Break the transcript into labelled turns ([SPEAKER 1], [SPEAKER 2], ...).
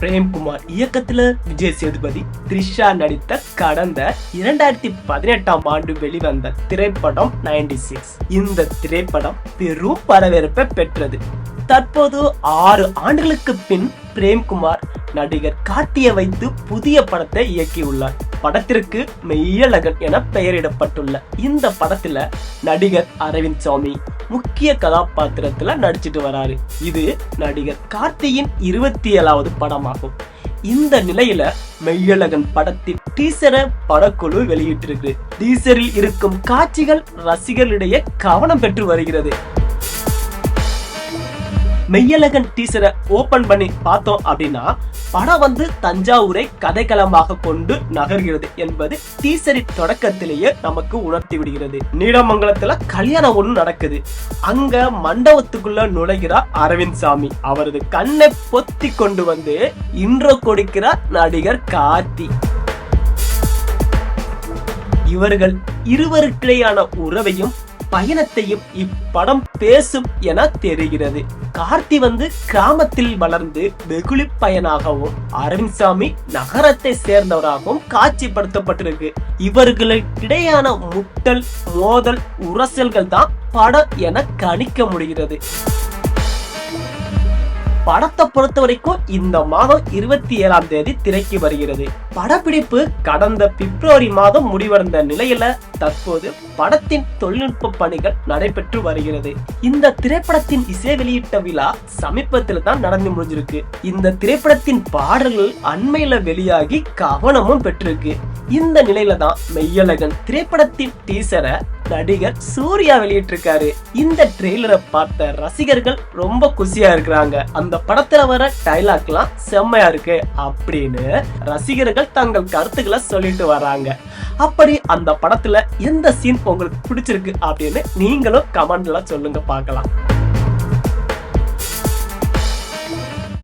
[SPEAKER 1] பிரேம்குமார் இயக்கத்துல விஜய் சேதுபதி, த்ரிஷா நடித்த கடந்த 2018ஆம் ஆண்டு வெளிவந்த திரைப்படம் 96. இந்த திரைப்படம் பெரும் வரவேற்பை பெற்றது. தற்போது 6 ஆண்டுகளுக்கு பின் பிரேம்குமார் நடிகர் கார்த்தியை வைத்து புதிய படத்தை இயக்கியுள்ளார். படத்திற்கு மெய்யழகன் என பெயரிடப்பட்டுள்ள இந்த படத்துல நடிகர் அரவிந்த் சாமி முக்கிய கதாபாத்திரத்துல நடிச்சிட்டு வராரு. இது நடிகர் கார்த்தியின் 27வது படமாகும். இந்த நிலையில மெய்யழகன் படத்தின் டீசரை படக்குழு வெளியிட்டிருக்கு. டீசரில் இருக்கும் காட்சிகள் ரசிகர்களிடையே கவனம் பெற்று வருகிறது. மெய்யழகன் டீசரை ஓபன் பண்ணி பார்த்தோம் அப்படின்னா படம் தஞ்சாவூரை கதைக்களமாக கொண்டு நகர்கிறது என்பது டீசரின் தொடக்கத்திலேயே நமக்கு உணர்த்தி விடுகிறது. நீடமங்கலத்துல கல்யாணம் ஒண்ணு நடக்குது. அங்க மண்டபத்துக்குள்ள நுழைகிறார் அரவிந்த் சாமி. அவரது கண்ணை பொத்தி கொண்டு இன்ட்ரோ கொடுக்கிறார் நடிகர் கார்த்தி. இவர்கள் இருவருக்கிடையான உறவையும் பயணத்தையும் இப்படம் பேசும் என தெரிகிறது. கார்த்தி கிராமத்தில் வளர்ந்து வெகுளி பையனாகவும் அரவிந்த் சாமி நகரத்தை சேர்ந்தவராகவும் காட்சிப்படுத்தப்பட்டிருக்கு. இவர்களுக்கிடையான முட்டல், மோதல், உரசல்கள் தான் படம் என கணிக்க முடிகிறது. படத்தை பொறுத்த வரைக்கும் இந்த மாதம் 27ஆம் தேதி திரைக்கு வருகிறது. படப்பிடிப்பு கடந்த பிப்ரவரி மாதம் முடிவடைந்த நிலையில தற்போது படத்தின் தொழில்நுட்ப பணிகள் நடைபெற்று வருகிறது. இந்த திரைப்படத்தின் இசை வெளியிட்ட விழா சமீபத்தில் தான் நடந்து முடிஞ்சிருக்கு. இந்த திரைப்படத்தின் பாடல்கள் அண்மையில வெளியாகி கவனமும் பெற்றிருக்கு. இந்த நிலையில தான் மெய்யழகன் திரைப்படத்தின் டீசரை நடிகர் சூர்யா வெளியிட்டிருக்காரு. இந்த ட்ரெய்லரை பார்த்த ரசிகர்கள் ரொம்ப குஷியா இருக்கிறாங்க. அந்த படத்துல வர டைலாக்லாம் செம்மையா இருக்கு அப்படின்னு ரசிகர்கள் தங்கள் கருத்துக்களை சொல்லிட்டு வராங்க. அப்படி அந்த படத்துல எந்த சீன் உங்களுக்கு பிடிச்சிருக்கு அப்படின்னு நீங்களும் கமெண்ட்ல சொல்லுங்க, பார்க்கலாம்.